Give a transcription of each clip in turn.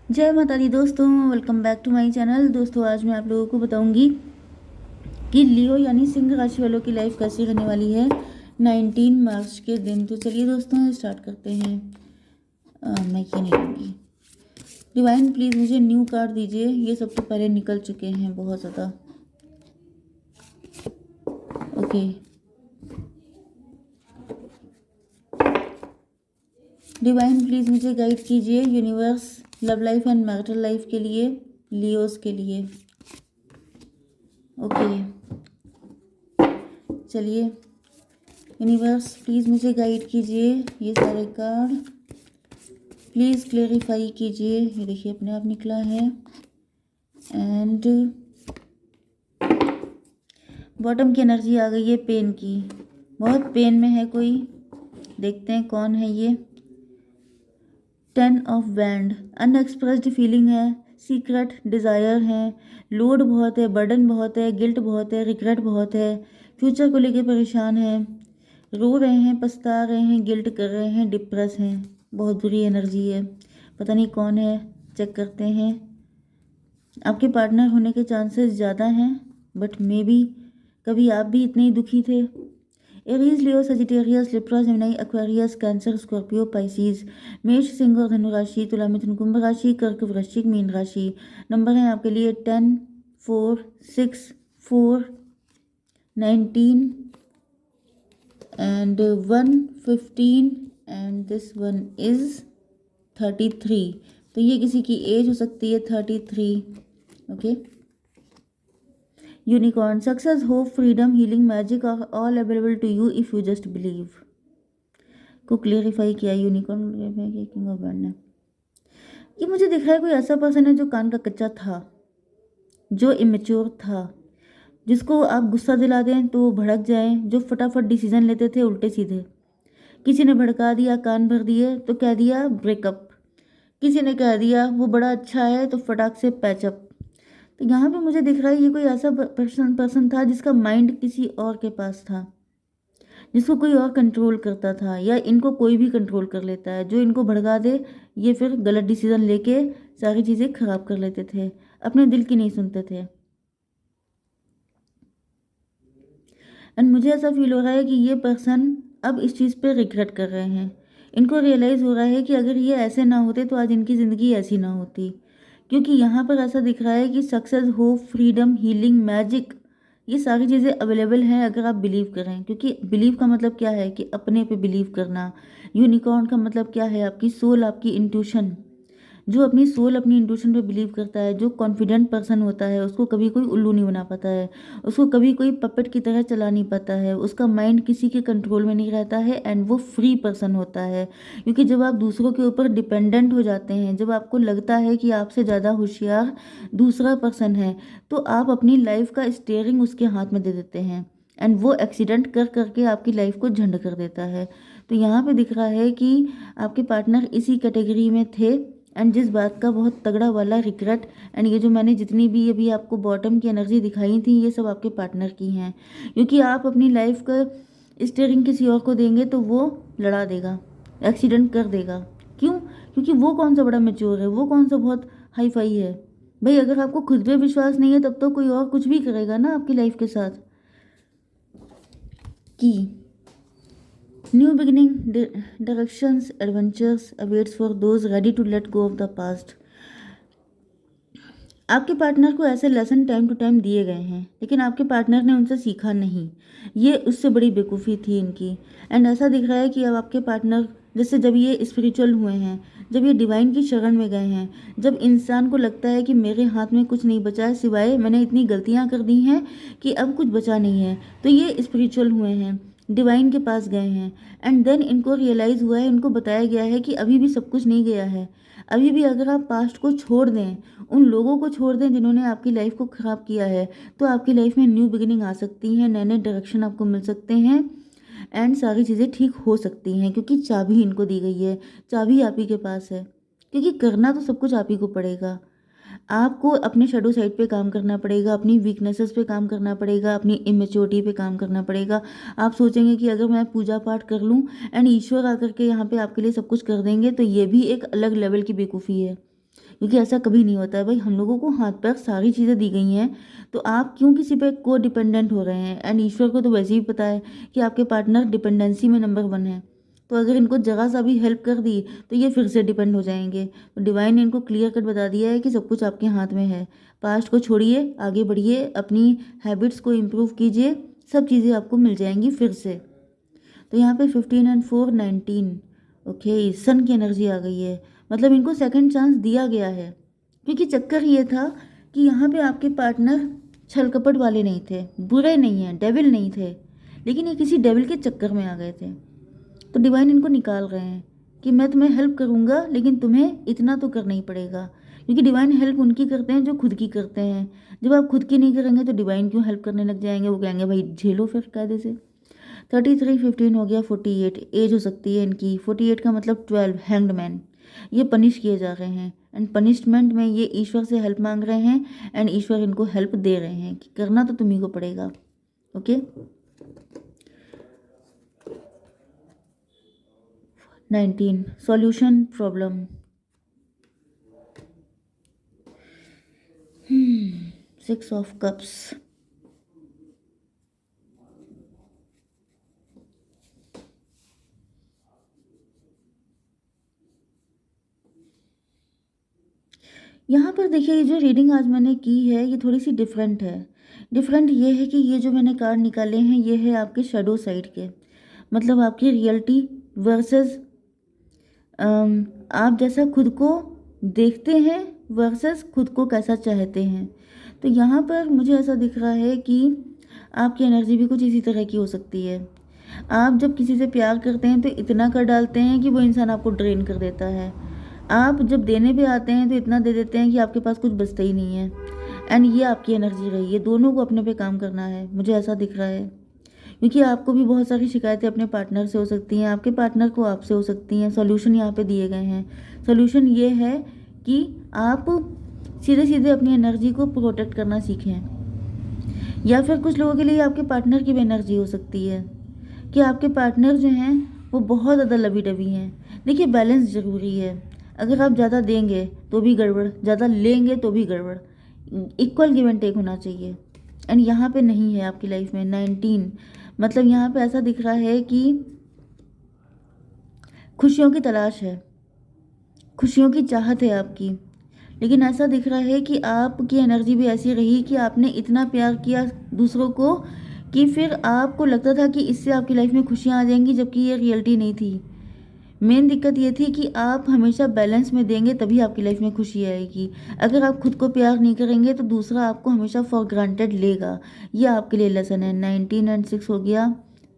जय माता दी दोस्तों, welcome back to my channel. दोस्तों आज मैं आप लोगों को बताऊंगी कि लियो यानी सिंह राशि वालों की लाइफ कैसी रहने वाली है 19 मार्च के दिन। तो चलिए दोस्तों स्टार्ट करते हैं। मैं ये नहीं लूँगी। डिवाइन प्लीज़ मुझे न्यू कार्ड दीजिए। ये सब तो पहले निकल चुके हैं बहुत ज़्यादा। ओके, डिवाइन प्लीज़ मुझे गाइड कीजिए universe love life and marital life के लिए, लियोस के लिए। ओके चलिए, यूनिवर्स प्लीज़ मुझे गाइड कीजिए। ये सारे कार्ड प्लीज़ क्लेरिफाई कीजिए। ये देखिए अपने आप निकला है। एंड बॉटम की एनर्जी आ गई है पेन की। बहुत पेन में है कोई, देखते हैं कौन है ये। 10 ऑफ वैंड, अनएक्सप्रेस्ड फीलिंग है, सीक्रेट डिज़ायर है, लोड बहुत है, बर्डन बहुत है, गिल्ट बहुत है, रिग्रेट बहुत है, फ्यूचर को लेके परेशान है, रो रहे हैं, पछता रहे हैं, गिल्ट कर रहे हैं, डिप्रेस हैं। बहुत बुरी एनर्जी है, पता नहीं कौन है, चेक करते हैं। आपके पार्टनर होने के चांसेस ज़्यादा हैं, बट मे बी कभी आप भी इतने ही दुखी थे। Aries, Leo, Sagittarius, Libra, Gemini, Aquarius, Cancer, Scorpio, Pisces, मेष, सिंह और धनु राशि, तुला, मिथुन, कुंभ राशि, कर्क, वृश्चिक, मीन राशि। नंबर है आपके लिए 10, 4, 6, 4, 19 and 1, 15 and this one is 33। तो ये किसी की एज हो सकती है 33। Okay, unicorn, success, hope, freedom, healing, magic are all available to you if you just believe को क्लियरिफाई किया यूनिकॉर्न किंग ऑफ वैंड ने। ये मुझे दिख रहा है कोई ऐसा पर्सन है जो कान का कच्चा था, जो इमेच्योर था, जिसको आप गुस्सा दिला दें तो वो भड़क जाए, जो फटाफट डिसीजन लेते थे उल्टे सीधे। किसी ने भड़का दिया, कान भर दिए तो कह दिया ब्रेकअप, किसी ने कह दिया वो बड़ा अच्छा है तो फटाक से पैचअप। तो यहाँ पे मुझे दिख रहा है ये कोई ऐसा पर्सन था जिसका माइंड किसी और के पास था, जिसको कोई और कंट्रोल करता था, या इनको कोई भी कंट्रोल कर लेता है। जो इनको भड़का दे ये फिर गलत डिसीजन लेके सारी चीज़ें खराब कर लेते थे, अपने दिल की नहीं सुनते थे। एंड मुझे ऐसा फील हो रहा है कि ये पर्सन अब इस चीज़ पे रिग्रेट कर रहे हैं। इनको रियलाइज़ हो रहा है कि अगर ये ऐसे ना होते तो आज इनकी ज़िंदगी ऐसी ना होती। क्योंकि यहाँ पर ऐसा दिख रहा है कि success, hope, freedom, healing, magic, ये सारी चीज़ें अवेलेबल हैं अगर आप बिलीव करें। क्योंकि बिलीव का मतलब क्या है कि अपने पे बिलीव करना। यूनिकॉर्न का मतलब क्या है, आपकी सोल, आपकी इंट्यूशन। जो अपनी सोल, अपनी इंट्यूशन पे बिलीव करता है, जो कॉन्फिडेंट पर्सन होता है, उसको कभी कोई उल्लू नहीं बना पाता है, उसको कभी कोई पपेट की तरह चला नहीं पाता है, उसका माइंड किसी के कंट्रोल में नहीं रहता है, एंड वो फ्री पर्सन होता है। क्योंकि जब आप दूसरों के ऊपर डिपेंडेंट हो जाते हैं, जब आपको लगता है कि आपसे ज़्यादा होशियार दूसरा पर्सन है, तो आप अपनी लाइफ का स्टीयरिंग उसके हाथ में दे देते हैं, एंड वो एक्सीडेंट कर करके आपकी लाइफ को झंड कर देता है। तो यहाँ पे दिख रहा है कि आपके पार्टनर इसी कैटेगरी में थे, एंड जिस बात का बहुत तगड़ा वाला रिग्रेट। एंड ये जो मैंने जितनी भी अभी आपको बॉटम की एनर्जी दिखाई थी, ये सब आपके पार्टनर की हैं। क्योंकि आप अपनी लाइफ का स्टीयरिंग किसी और को देंगे तो वो लड़ा देगा, एक्सीडेंट कर देगा। क्यों? क्योंकि वो कौन सा बड़ा मेच्योर है, वो कौन सा बहुत हाई फाई है। भाई अगर आपको खुद पे विश्वास नहीं है तब तो कोई और कुछ भी करेगा ना आपकी लाइफ के साथ। की new beginning, directions, adventures awaits for those ready to let go of the past. आपके पार्टनर को ऐसे लेसन टाइम टू टाइम दिए गए हैं, लेकिन आपके पार्टनर ने उनसे सीखा नहीं। ये उससे बड़ी बेवकूफ़ी थी इनकी। एंड ऐसा दिख रहा है कि अब आपके पार्टनर, जैसे जब ये स्पिरिचुअल हुए हैं, जब ये डिवाइन की शरण में गए हैं, जब इंसान को लगता है कि मेरे हाथ में कुछ नहीं बचा है सिवाय मैंने इतनी गलतियाँ कर दी हैं कि अब कुछ बचा नहीं है, तो ये स्पिरिचुअल हुए हैं, डिवाइन के पास गए हैं। एंड देन इनको रियलाइज़ हुआ है, इनको बताया गया है कि अभी भी सब कुछ नहीं गया है। अभी भी अगर आप पास्ट को छोड़ दें, उन लोगों को छोड़ दें जिन्होंने आपकी लाइफ को ख़राब किया है, तो आपकी लाइफ में न्यू बिगिनिंग आ सकती है, नए नए डायरेक्शन आपको मिल सकते हैं, एंड सारी चीज़ें ठीक हो सकती हैं। क्योंकि चाबी इनको दी गई है, चाबी आप ही के पास है। क्योंकि करना तो सब कुछ आप ही को पड़ेगा। आपको अपने शेडो साइड पे काम करना पड़ेगा, अपनी वीकनेसेस पे काम करना पड़ेगा, अपनी इमेच्योरिटी पे काम करना पड़ेगा। आप सोचेंगे कि अगर मैं पूजा पाठ कर लूँ एंड ईश्वर आकर के यहाँ पे आपके लिए सब कुछ कर देंगे, तो ये भी एक अलग लेवल की बेवकूफ़ी है। क्योंकि ऐसा कभी नहीं होता है भाई, हम लोगों को हाथ पैर सारी चीज़ें दी गई हैं, तो आप क्यों किसी पे को डिपेंडेंट हो रहे हैं। एंड ईश्वर को तो वैसे ही पता है कि आपके पार्टनर डिपेंडेंसी में नंबर 1 है, तो अगर इनको जरा सा भी हेल्प कर दी तो ये फिर से डिपेंड हो जाएंगे। तो डिवाइन ने इनको क्लियर कट बता दिया है कि सब कुछ आपके हाथ में है। पास्ट को छोड़िए, आगे बढ़िए, अपनी हैबिट्स को इम्प्रूव कीजिए, सब चीज़ें आपको मिल जाएंगी फिर से। तो यहाँ पे 15 एंड 4 19। ओके, सन की एनर्जी आ गई है, मतलब इनको सेकंड चांस दिया गया है। क्योंकि चक्कर ये था कि यहाँ पे आपके पार्टनर छल कपट वाले नहीं थे, बुरे नहीं हैं, डेविल नहीं थे, लेकिन ये किसी डेविल के चक्कर में आ गए थे। तो डिवाइन इनको निकाल रहे हैं कि मैं तुम्हें हेल्प करूँगा, लेकिन तुम्हें इतना तो करना ही पड़ेगा। क्योंकि डिवाइन हेल्प उनकी करते हैं जो खुद की करते हैं। जब आप खुद की नहीं करेंगे तो डिवाइन क्यों हेल्प करने लग जाएंगे, वो कहेंगे भाई झेलो फिर कायदे से। 33 15 हो गया, 48 एज हो सकती है इनकी। 48 का मतलब 12, हैंग्ड मैन। ये पनिश किए जा रहे हैं, एंड पनिशमेंट में ये ईश्वर से हेल्प मांग रहे हैं, एंड ईश्वर इनको हेल्प दे रहे हैं कि करना तो तुम्ही को पड़ेगा। Okay, 19 solution problem. 6 of cups. यहाँ पर देखिए, ये जो रीडिंग आज मैंने की है ये थोड़ी सी डिफरेंट है। डिफरेंट ये है कि ये जो मैंने कार्ड निकाले हैं ये है आपके शेडो साइड के, मतलब आपकी रियलिटी वर्सेस आप जैसा खुद को देखते हैं वर्सेस खुद को कैसा चाहते हैं। तो यहाँ पर मुझे ऐसा दिख रहा है कि आपकी एनर्जी भी कुछ इसी तरह की हो सकती है। आप जब किसी से प्यार करते हैं तो इतना कर डालते हैं कि वो इंसान आपको ड्रेन कर देता है। आप जब देने पे आते हैं तो इतना दे देते हैं कि आपके पास कुछ बचता ही नहीं है। एंड ये आपकी एनर्जी रही है, दोनों को अपने पे काम करना है, मुझे ऐसा दिख रहा है। क्योंकि आपको भी बहुत सारी शिकायतें अपने पार्टनर से हो सकती हैं, आपके पार्टनर को आपसे हो सकती हैं। सॉल्यूशन यहाँ पे दिए गए हैं। सॉल्यूशन ये है कि आप सीधे सीधे अपनी एनर्जी को प्रोटेक्ट करना सीखें। या फिर कुछ लोगों के लिए आपके पार्टनर की भी एनर्जी हो सकती है कि आपके पार्टनर जो हैं वो बहुत ज़्यादा लवी डवी हैं। देखिए, बैलेंस ज़रूरी है। अगर आप ज़्यादा देंगे तो भी गड़बड़, ज़्यादा लेंगे तो भी गड़बड़। इक्वल गिव एंड टेक होना चाहिए, एंड यहाँ पे नहीं है आपकी लाइफ में। 19 मतलब यहाँ पे ऐसा दिख रहा है कि खुशियों की तलाश है, खुशियों की चाहत है आपकी, लेकिन ऐसा दिख रहा है कि आपकी एनर्जी भी ऐसी रही कि आपने इतना प्यार किया दूसरों को कि फिर आपको लगता था कि इससे आपकी लाइफ में खुशियाँ आ जाएंगी, जबकि ये रियलिटी नहीं थी। मेन दिक्कत ये थी कि आप हमेशा बैलेंस में देंगे तभी आपकी लाइफ में खुशी आएगी। अगर आप खुद को प्यार नहीं करेंगे तो दूसरा आपको हमेशा फॉर ग्रांटेड लेगा। ये आपके लिए लेसन है। 19 एंड 6 हो गया,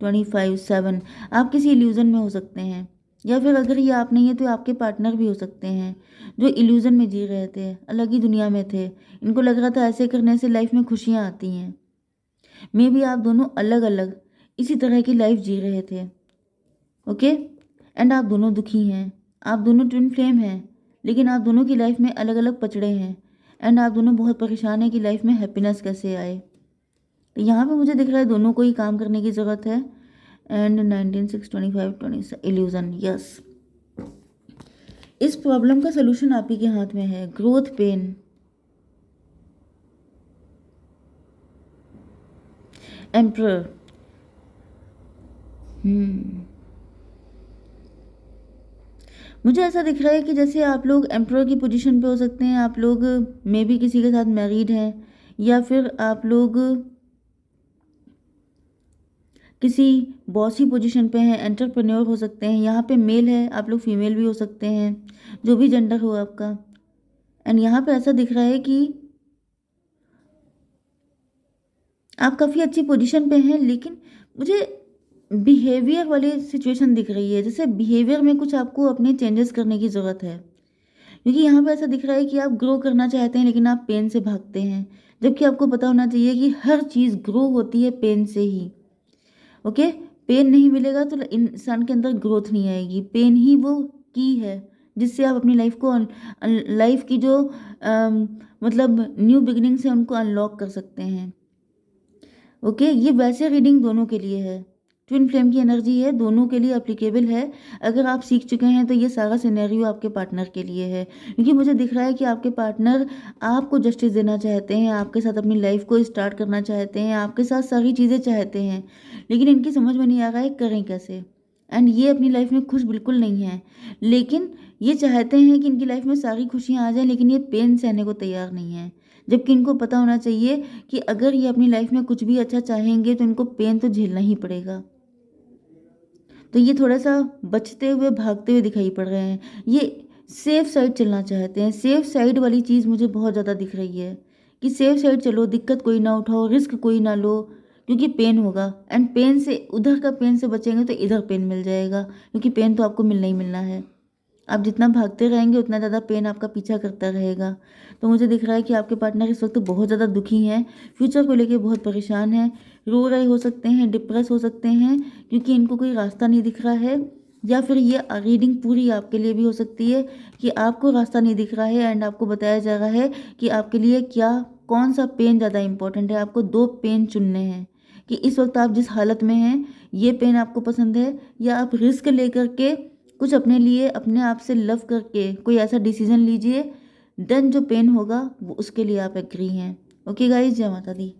25 7। आप किसी इल्यूज़न में हो सकते हैं, या फिर अगर ये आप नहीं है तो आपके पार्टनर भी हो सकते हैं जो इल्यूज़न में जी रहे थे, अलग ही दुनिया में थे। इनको लग रहा था ऐसे करने से लाइफ में खुशियाँ आती हैं। मे बी आप दोनों अलग अलग इसी तरह की लाइफ जी रहे थे। ओके, एंड आप दोनों दुखी हैं, आप दोनों ट्विन फ्लेम हैं, लेकिन आप दोनों की लाइफ में अलग अलग पचड़े हैं, एंड आप दोनों बहुत परेशान हैं कि लाइफ में हैप्पीनेस कैसे आए। तो यहाँ पे मुझे दिख रहा है दोनों को ही काम करने की ज़रूरत है। And 19 6 25 20 illusion, yes. इस प्रॉब्लम का सलूशन आप ही के हाथ में है। Growth pain, emperor. मुझे ऐसा दिख रहा है कि जैसे आप लोग एम्प्रर की पोजीशन पे हो सकते हैं, आप लोग मे भी किसी के साथ मैरिड हैं, या फिर आप लोग किसी बॉसी पोजीशन पे हैं, एंटरप्रेन्योर हो सकते हैं। यहाँ पे मेल है, आप लोग फीमेल भी हो सकते हैं, जो भी जेंडर हो आपका। एंड यहाँ पे ऐसा दिख रहा है कि आप काफ़ी अच्छी पोजीशन पे हैं, लेकिन मुझे बिहेवियर वाली सिचुएशन दिख रही है, जैसे बिहेवियर में कुछ आपको अपने चेंजेस करने की ज़रूरत है। क्योंकि यहाँ पे ऐसा दिख रहा है कि आप ग्रो करना चाहते हैं, लेकिन आप पेन से भागते हैं, जबकि आपको पता होना चाहिए कि हर चीज़ ग्रो होती है पेन से ही। ओके, पेन नहीं मिलेगा तो इंसान के अंदर ग्रोथ नहीं आएगी। पेन ही वो की है जिससे आप अपनी लाइफ को लाइफ की जो मतलब न्यू बिगिनिंग्स है उनको अनलॉक कर सकते हैं। ओके, ये वैसे रीडिंग दोनों के लिए है। ट्विन फ्लेम की एनर्जी है, दोनों के लिए एप्लीकेबल है। अगर आप सीख चुके हैं तो ये सारा सिनेरियो आपके पार्टनर के लिए है, क्योंकि मुझे दिख रहा है कि आपके पार्टनर आपको जस्टिस देना चाहते हैं, आपके साथ अपनी लाइफ को स्टार्ट करना चाहते हैं, आपके साथ सारी चीज़ें चाहते हैं, लेकिन इनकी समझ में नहीं आ रहा है करें कैसे। एंड ये अपनी लाइफ में खुश बिल्कुल नहीं है, लेकिन ये चाहते हैं कि इनकी लाइफ में सारी खुशियाँ आ जाएं, लेकिन ये पेन सहने को तैयार नहीं है। जबकि इनको पता होना चाहिए कि अगर ये अपनी लाइफ में कुछ भी अच्छा चाहेंगे तो इनको पेन तो झेलना ही पड़ेगा। तो ये थोड़ा-सा बचते हुए, भागते हुए दिखाई पड़ रहे हैं। ये सेफ साइड चलना चाहते हैं। सेफ साइड वाली चीज़ मुझे बहुत ज़्यादा दिख रही है कि सेफ साइड चलो, दिक्कत कोई ना उठाओ, रिस्क कोई ना लो, क्योंकि पेन होगा। एंड पेन से, उधर का पेन से बचेंगे तो इधर पेन मिल जाएगा, क्योंकि पेन तो आपको मिलना ही मिलना है। आप जितना भागते रहेंगे उतना ज़्यादा पेन आपका पीछा करता रहेगा। तो मुझे दिख रहा है कि आपके पार्टनर इस वक्त बहुत ज़्यादा दुखी हैं, फ्यूचर को लेके बहुत परेशान हैं, रो रहे हो सकते हैं, डिप्रेस हो सकते हैं, क्योंकि इनको कोई रास्ता नहीं दिख रहा है। या फिर ये रीडिंग पूरी आपके लिए भी हो सकती है कि आपको रास्ता नहीं दिख रहा है एंड आपको बताया जा रहा है कि आपके लिए क्या, कौन सा पेन ज़्यादा इंपॉर्टेंट है। आपको 2 पेन चुनने हैं कि इस वक्त आप जिस हालत में हैं, ये पेन आपको पसंद है, या आप रिस्क लेकर के कुछ अपने लिए, अपने आप से लव करके कोई ऐसा डिसीजन लीजिए, देन जो पेन होगा वो उसके लिए आप एग्री हैं। ओके गाइस, जय माता दी।